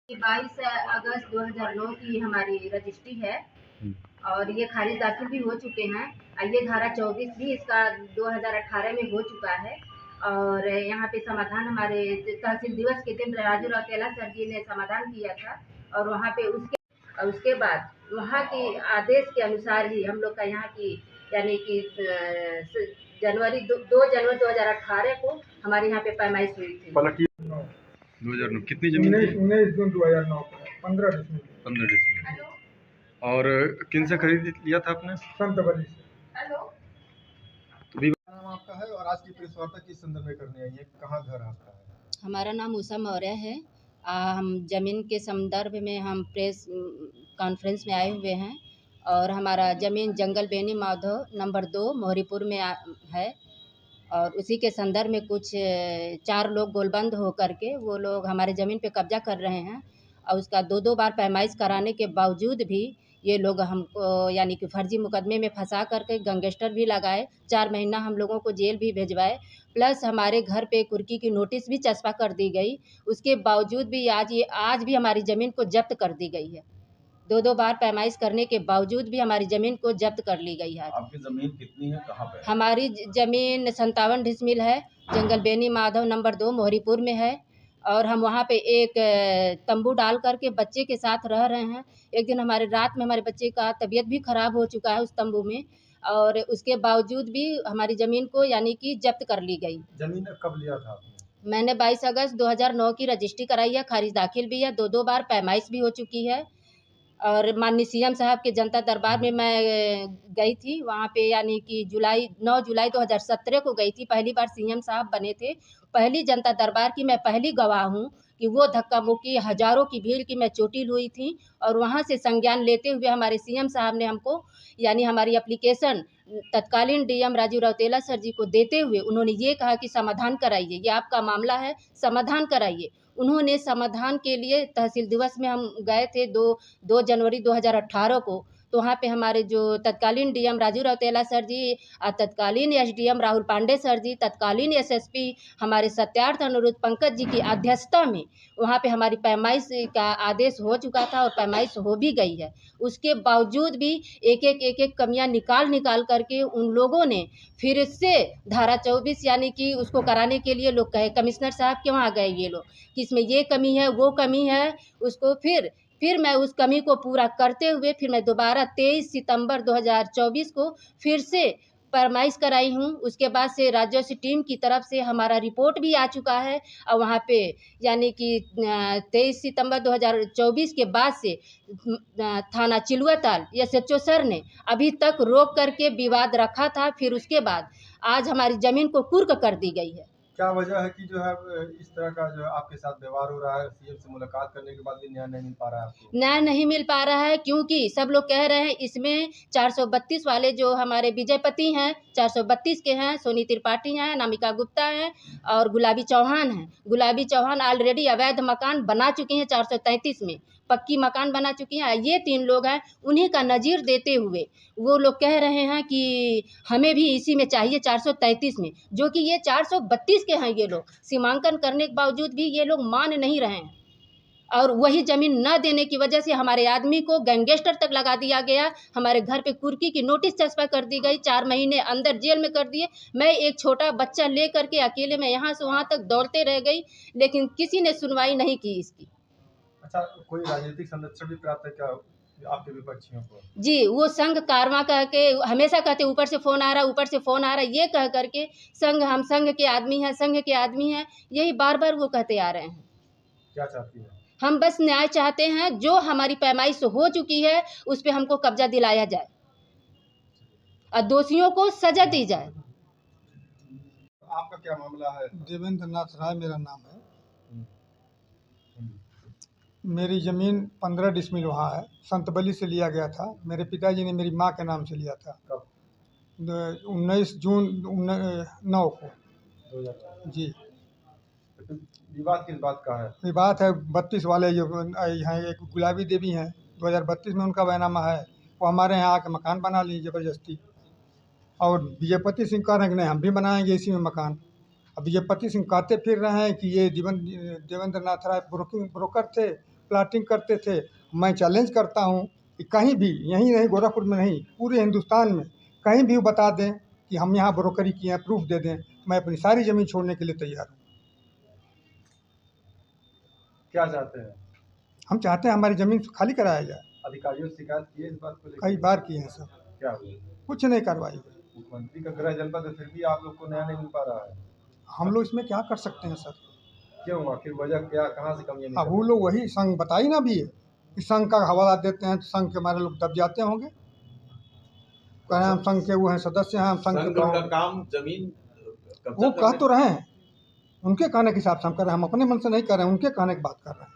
22 अगस्त 2009 की हमारी रजिस्ट्री है और ये खारिज दाखिल भी हो चुके हैं। ये धारा 24 भी इसका 2018 में हो चुका है और यहाँ पे समाधान हमारे तहसील दिवस के दिन राजू रौतेला सर जी ने समाधान किया था और वहाँ पे उसके बाद वहाँ की आदेश के अनुसार ही हम लोग का यहाँ की यानी कि जनवरी 2 जनवरी 2018 को हमारे यहाँ पे पैमाइश हुई थी। 2009 कितनी जमीन थी? 19 जून 2009 को 15 डिसमिल। और किन से खरीद लिया था आपने? संत बली से। नाम आपका है और आज की प्रेस वार्ता किस संदर्भ में करने आई है? कहाँ घर आपका है? हमारा नाम उषा मौर्य है। हम ज़मीन के संदर्भ में हम प्रेस कॉन्फ्रेंस में आए हुए हैं और हमारा ज़मीन जंगल बेनी माधव नंबर 2 मोहरीपुर में है और उसी के संदर्भ में कुछ 4 लोग गोलबंद हो करके वो लोग हमारे ज़मीन पे कब्जा कर रहे हैं और उसका 2 बार पैमाइश कराने के बावजूद भी ये लोग हमको यानी कि फर्जी मुकदमे में फंसा करके गैंगस्टर भी लगाए, 4 महीना हम लोगों को जेल भी भिजवाए, प्लस हमारे घर पे कुर्की की नोटिस भी चस्पा कर दी गई। उसके बावजूद भी आज भी हमारी ज़मीन को जब्त कर दी गई है। 2 बार पैमाइश करने के बावजूद भी हमारी ज़मीन को जब्त कर ली गई है। आपकी ज़मीन कितनी है, कहाँ पे है? हमारी ज़मीन 57 डिसमिल है, जंगल बेनी माधव नंबर 2 मोहरीपुर में है और हम वहाँ पे एक तंबू डाल करके बच्चे के साथ रह रहे हैं। एक दिन रात में हमारे बच्चे का तबीयत भी ख़राब हो चुका है उस तंबू में और उसके बावजूद भी हमारी ज़मीन को यानी कि जब्त कर ली गई। ज़मीन कब लिया था आपने? मैंने 22 अगस्त 2009 की रजिस्ट्री कराई है, खारिज दाखिल भी है, 2 बार पैमाइश भी हो चुकी है और माननीय सीएम साहब के जनता दरबार में मैं गई थी। वहाँ पे यानी कि 9 जुलाई 2017 को गई थी। पहली बार सीएम साहब बने थे। पहली जनता दरबार की मैं पहली गवाह हूँ कि वो धक्का मुक्की हज़ारों की भीड़ की मैं चोटिल हुई थी और वहाँ से संज्ञान लेते हुए हमारे सीएम साहब ने हमको यानी हमारी एप्लीकेशन तत्कालीन डीएम राजू रौतेला सर जी को देते हुए उन्होंने ये कहा कि समाधान कराइए, ये आपका मामला है, समाधान कराइए। उन्होंने समाधान के लिए तहसील दिवस में हम गए थे 2 जनवरी 2018 को, तो वहाँ पे हमारे जो तत्कालीन डीएम राजू रौतेला सर जी, तत्कालीन एसडीएम राहुल पांडे सर जी, तत्कालीन एसएसपी हमारे सत्यार्थ अनुरुद्ध पंकज जी की अध्यक्षता में वहाँ पे हमारी पैमाइश का आदेश हो चुका था और पैमाइश हो भी गई है। उसके बावजूद भी एक कमियां निकाल करके उन लोगों ने फिर से धारा 24 यानी कि उसको कराने के लिए लोग कहे, कमिश्नर साहब के वहाँ गए ये लोग कि इसमें ये कमी है, वो कमी है, उसको फिर मैं उस कमी को पूरा करते हुए फिर मैं दोबारा 23 सितंबर 2024 को फिर से पैमाइश कराई हूँ। उसके बाद से राजस्व टीम की तरफ से हमारा रिपोर्ट भी आ चुका है और वहाँ पे यानी कि 23 सितंबर 2024 के बाद से थाना चिलुआताल एसएचओ सर ने अभी तक रोक करके विवाद रखा था। फिर उसके बाद आज हमारी ज़मीन को कुर्क कर दी गई है। क्या वजह है कि जो है इस तरह का जो आपके साथ व्यवहार हो रहा है? सीएम से मुलाकात करने के बाद भी न्याय नहीं मिल पा रहा है आपको? न्याय नहीं मिल पा रहा है क्योंकि सब लोग कह रहे हैं इसमें 432 वाले जो हमारे विजयपति हैं 432 के हैं, सोनी त्रिपाठी हैं, नामिका गुप्ता हैं और गुलाबी चौहान हैं। गुलाबी चौहान ऑलरेडी अवैध मकान बना चुकी हैं 433 में, पक्की मकान बना चुकी हैं। ये 3 लोग हैं, उन्हीं का नज़ीर देते हुए वो लोग कह रहे हैं कि हमें भी इसी में चाहिए 433 में, जो कि ये 432 के हैं। ये लोग सीमांकन करने के बावजूद भी ये लोग मान नहीं रहे हैं और वही ज़मीन न देने की वजह से हमारे आदमी को गैंगस्टर तक लगा दिया गया। हमारे घर पे कुर्की की नोटिस चस्पा कर दी गई, 4 महीने अंदर जेल में कर दिए। मैं एक छोटा बच्चा ले करके अकेले में यहाँ से वहाँ तक दौड़ते रह गई, लेकिन किसी ने सुनवाई नहीं की इसकी। अच्छा, कोई राजनीतिक संरक्षण भी प्राप्त है क्या आपके विपक्षियों को? जी, वो संघ कारवां कह के हमेशा कहते ऊपर से फ़ोन आ रहा है, ऊपर से फ़ोन आ रहा है, ये कह करके हम संघ के आदमी हैं, संघ के आदमी हैं, यही बार-बार वो कहते आ रहे हैं। क्या चाहती हैं? हम बस न्याय चाहते हैं, जो हमारी पैमाइश हो चुकी है उस पे हमको कब्जा दिलाया जाए और दोषियों को सजा दी जाए। आपका क्या मामला है? देवेंद्र नाथ राय मेरा नाम है। मेरी ज़मीन 15 डिसमिल वहाँ है, संत बली से लिया गया था। मेरे पिताजी ने मेरी माँ के नाम से लिया था। कब? 19 जून 9 को 2009। जी। विवाद किस बात का है? विवाद है 32 वाले जो यहाँ एक गुलाबी देवी हैं, 2032 में उनका बैनामा है, वो हमारे यहाँ आके मकान बना ली ज़बरदस्ती। और विजयपति सिंह कह रहे हैं कि नहीं हम भी बनाएंगे इसी में मकान। अब विजयपति सिंह कहते फिर रहे हैं कि ये देवेंद्र नाथ राय ब्रोकर थे, प्लाटिंग करते थे। मैं चैलेंज करता हूँ कि कहीं भी, यहीं नहीं गोरखपुर में नहीं, पूरे हिंदुस्तान में कहीं भी वो बता दें कि हम यहाँ ब्रोकरी किए हैं, प्रूफ दे दें, मैं अपनी सारी ज़मीन छोड़ने के लिए तैयार हूँ। क्या चाहते हैं? हम चाहते हैं हमारी ज़मीन खाली कराया जाए। अधिकारियों से शिकायत की है इस बात को लेकर? कई बार किए हैं सर, क्या हुआ? कुछ नहीं कार्रवाई हुई। मुख्यमंत्री का गृह जनपद है, फिर भी आप लोग को न्याय नहीं मिल पा रहा है। हम लोग इसमें क्या कर सकते हैं सर? क्यों? आखिर वजह क्या, कहाँ से कमियां अब निकल वो लोग वही संघ बताई ना भी है कि संघ का हवाला देते हैं तो संघ के हमारे लोग दब जाते होंगे। कह रहे हैं हम संघ के वो हैं, सदस्य हैं, हम संघ के संघ का काम जमीन वो कह तो रहे हैं, उनके कहने के हिसाब से हम कर रहे हैं, हम अपने मन से नहीं कर रहे हैं, उनके कहने की बात कर रहे हैं।